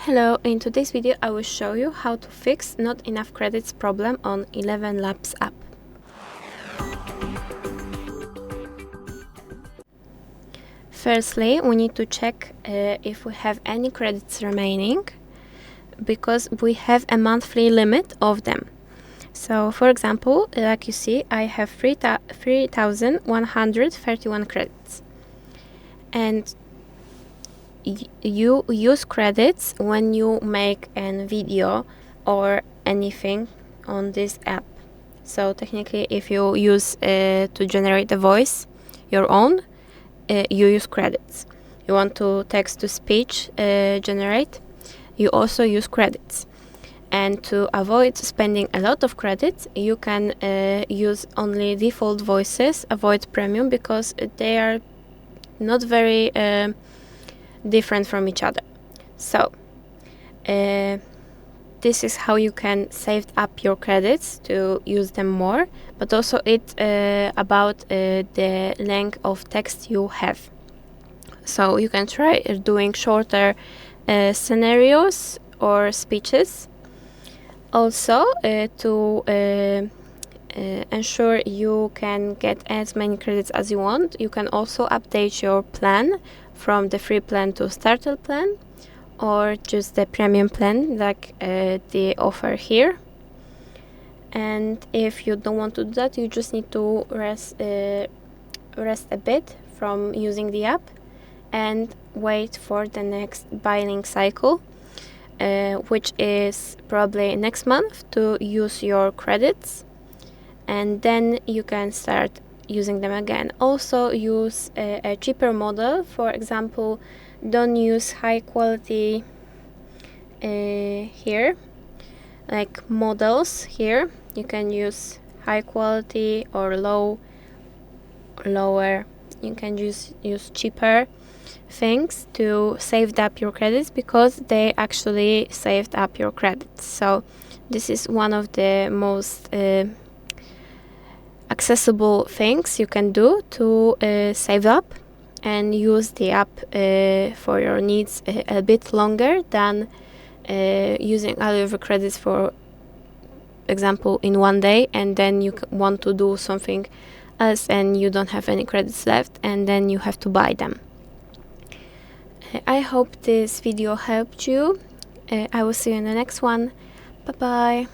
Hello, in today's video I will show you how to fix not enough credits problem on 11 Labs app. Firstly, we need to check if we have any credits remaining, because we have a monthly limit of them. So for example, like you see, I have 3,131 credits, and you use credits when you make a video or anything on this app. So technically, if you use to generate a voice your own, you use credits. You want to text to speech generate, you also use credits. And to avoid spending a lot of credits, you can use only default voices, avoid premium, because they are not very different from each other. So this is how you can save up your credits to use them more, but also it's about the length of text you have. So you can try doing shorter scenarios or speeches. Also, to ensure you can get as many credits as you want, you can also update your plan from the free plan to starter plan, or just the premium plan like the offer here. And if you don't want to do that, you just need to rest a bit from using the app and wait for the next billing cycle, which is probably next month, to use your credits, and then you can start using them again. Also use a cheaper model. For example, don't use high quality here, like models here. You can use high quality or lower. You can use cheaper things to save up your credits, because they actually saved up your credits. So this is one of the most accessible things you can do to save up and use the app for your needs a bit longer than using all of your credits, for example, in one day, and then you want to do something else and you don't have any credits left, and then you have to buy them. I hope this video helped you. I will see you in the next one. Bye bye.